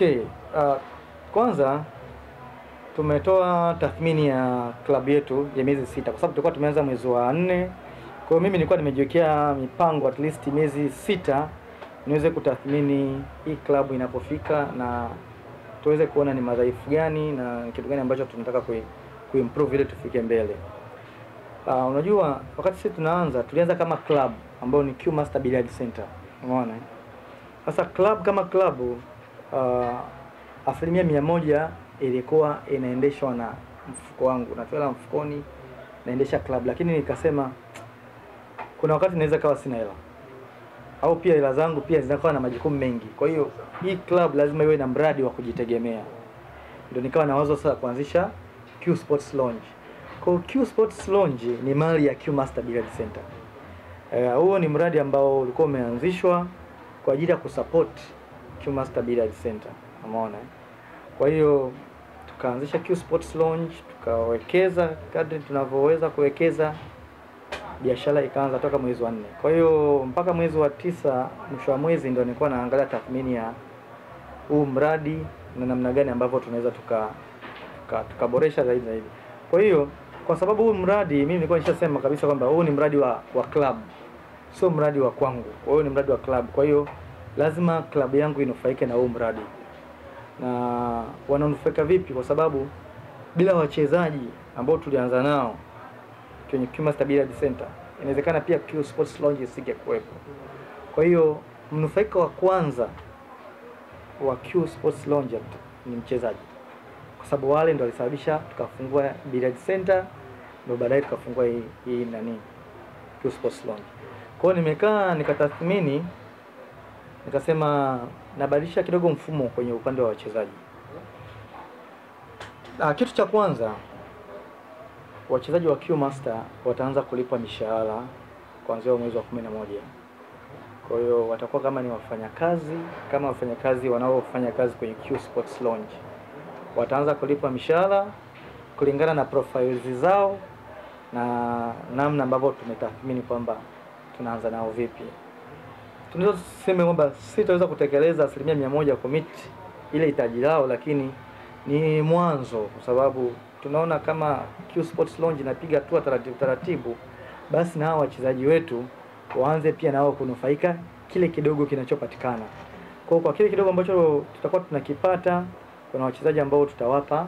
Okay, kwanza tumetoa tathmini ya klabu yetu ya miezi 6 kwa sababu tulikuwa tumeanza mwezi wa 4. Kwa hiyo mimi nilikuwa nimejiwekea mipango at least miezi 6 niweze kutathmini hii klabu inapofika na tuweze kuona ni madhaifu gani na kitu gani ambacho tunataka kuimprove ili tufike mbele. Unajua wakati sisi tulianza kama club ambao ni Q Master Billiard Center. Umeona? Sasa club kama club 100% ilikuwa inaendeshwa na mfuko wangu. Natoa mfukoni naendesha club, lakini nikasema kuna wakati naweza kawa sina hela. Au pia hela zangu pia zinakuwa na majukumu mengi. Kwa hiyo hii club lazima iwe na mradi wa kujitegemea. Ndio nikawa na wazo sasa kuanzisha Q Sports Lounge. Kwa Q Sports Lounge ni mali ya Q Master Billiard Center. Huo ni mradi ambao ulikuwa umeanzishwa kwa ajili ya kusupport Q Master Billiard Center. Umeona? Kwa hiyo tukaanzisha Q Sports Lounge, tukawekeza kadri tunavyoweza kuwekeza. Biashara ikaanza toka mwezi wa 4. Kwa hiyo mpaka mwezi wa 9 mwisho wa mwezi ndio nilikuwa naangalia tathmini ya huu mradi na namna gani ambavyo tunaweza tukaboresha zaidi. Kwa hiyo kwa sababu huu mradi mimi nilikuwa nishasema kabisa kwamba huu ni mradi wa club. Sio mradi wa kwangu. Kwa hiyo ni mradi wa club. Kwa hiyo lazima club yangu inufaike na huu mradi. Na wananufaika vipi? Kwa sababu bila wachezaji ambao tulianza nao kwenye Q Master Billiard Center, inawezekana pia Q Sports Lounge isingekuwepo. Kwa hiyo mnufaika wa kwanza wa Q Sports Lounge ni mchezaji. Kwa sababu wale ndio walisababisha tukafungua Billiard Center, ndio baadaye tukafungua hii Q Sports Lounge. Kwa hiyo nimekaa nikatathmini, nikasema nabadilisha kidogo mfumo kwenye upande wa wachezaji. Kitu cha kwanza, wachezaji wa Q Master wataanza kulipwa mishahara kuanzia mwezi wa 11. Kwa hiyo watakuwa kama ni wafanyakazi wanaofanya kazi kwenye Q Sports Lounge. Wataanza kulipwa mishahara kulingana na profiles zao na namna ambavyo tumetathmini kwamba tunaanza nao vipi. Tunaweza kusema kwamba sitaweza kutekeleza 100% commit ile hitaji lao, lakini ni mwanzo, kwa sababu tunaona kama Q Sports Lounge inapiga hatua taratibu, basi na hao wachezaji wetu waanze pia nao kunufaika kile kidogo kinachopatikana. Kwa kile kidogo ambacho tutakuwa tunakipata, kuna wachezaji ambao tutawapa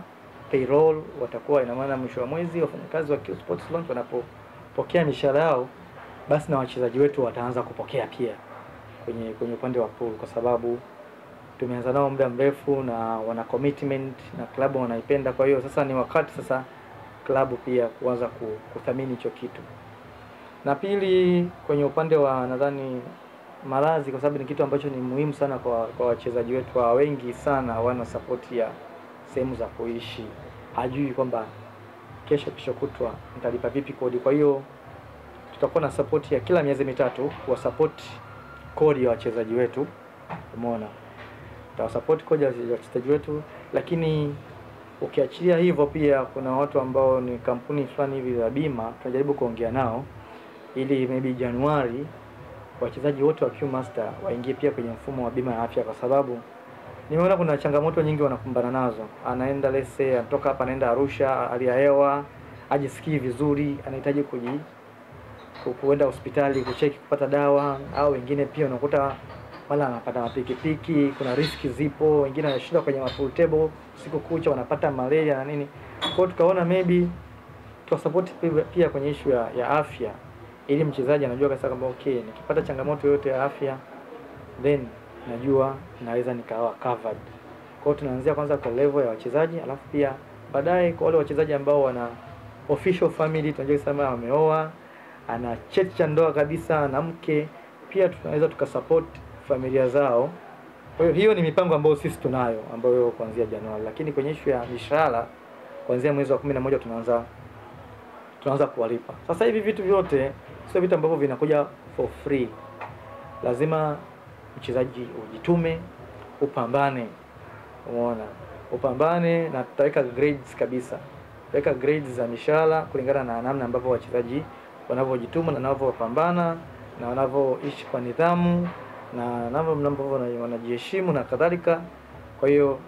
payroll, watakuwa ina maana mwisho wa mwezi wafanyakazi wa Q Sports Lounge wanapopokea mishahara yao, basi na wachezaji wetu wataanza kupokea pia kwenye upande wa pool, kwa sababu tumeanza nao muda mrefu na wana commitment na klabu wanaipenda. Kwa hiyo sasa ni wakati sasa klabu pia kuanza kuthamini hicho kitu. Na pili, kwenye upande wa nadhani malazi, kwa sababu ni kitu ambacho ni muhimu sana kwa wachezaji wetu. Wengi sana wana support ya sehemu za kuishi. Hajui kwamba kesho kutwa nitalipa vipi kodi. Kwa hiyo tutakuwa na support ya kila miezi 3 kwa support kodi ya wachezaji wetu. Umeona? Tutawasupport kodi ya wachezaji wetu, lakini ukiachilia hivyo pia kuna watu ambao ni kampuni fulani hivi za bima tunajaribu kuongea nao ili maybe Januari wachezaji wote wa Q Master waingie pia kwenye mfumo wa bima ya afya, kwa sababu nimeona kuna changamoto nyingi wanakumbana nazo. Anaenda lese, anatoka hapa anaenda Arusha, hali ya hewa ajisikii vizuri, anahitaji kuenda hospitali kucheki kupata dawa, au wengine pia unakuta wala anapata mapikipiki, kuna riski zipo, wengine wanashinda kwenye pool table siku kucha, wanapata malaria na nini. Kwa hiyo tukaona maybe tuwasupport pia kwenye issue ya afya, ili mchezaji anajua kabisa kwamba okay, nikipata changamoto yote ya afya then najua naweza nikawa covered. Kwa hiyo tunaanzia kwanza kwa level ya wachezaji, alafu pia baadaye kwa wale wachezaji ambao wana official family, tunajua kama wameoa, ana cheti cha ndoa kabisa na mke, pia tunaweza tukasupport familia zao. Kwa hiyo ni mipango ambayo sisi tunayo, ambayo kuanzia Januari. Lakini kwenye issue ya mishahara kuanzia mwezi wa 11 tunaanza kuwalipa. Sasa hivi vitu vyote sio vitu ambavyo vinakuja for free. Lazima mchezaji ujitume, upambane. Umeona? Upambane, na tutaweka grades kabisa. Tutaweka grades za mishahara kulingana na namna ambavyo wachezaji wanavyojituma na wanavyopambana na wanavyoishi kwa nidhamu na wanajiheshimu na kadhalika. Kwa hiyo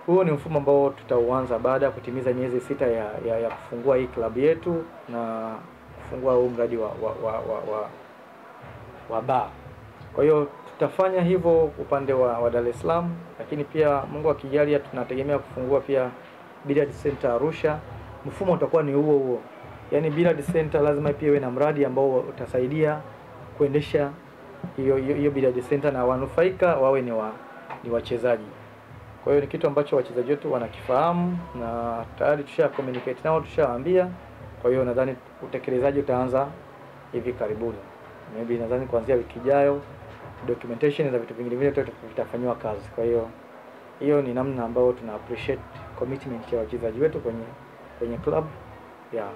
huo ni mfumo ambao tutauanza baada ya kutimiza miezi 6 ya kufungua hii klabu yetu na kufungua huu mradi wa bar. Kwa hiyo tutafanya hivyo upande wa Dar es Salaam, lakini pia Mungu akijalia tunategemea kufungua pia Billiard Center Arusha. Mfumo utakuwa ni huo huo. Yaani Billiard Center lazima pia iwe na mradi ambao utasaidia kuendesha hiyo Billiard Center na wanufaika wawe ni wachezaji. Kwa hiyo ni kitu ambacho wachezaji wetu wanakifahamu na tayari tusha communicate nao, tushawaambia. Kwa hiyo nadhani utekelezaji utaanza hivi karibuni. Maybe nadhani kuanzia wiki ijayo documentation na vitu vingine vyote vitafanywa kazi. Kwa hiyo ni namna ambayo tuna appreciate commitment ya wachezaji wetu kwenye club. Yeah.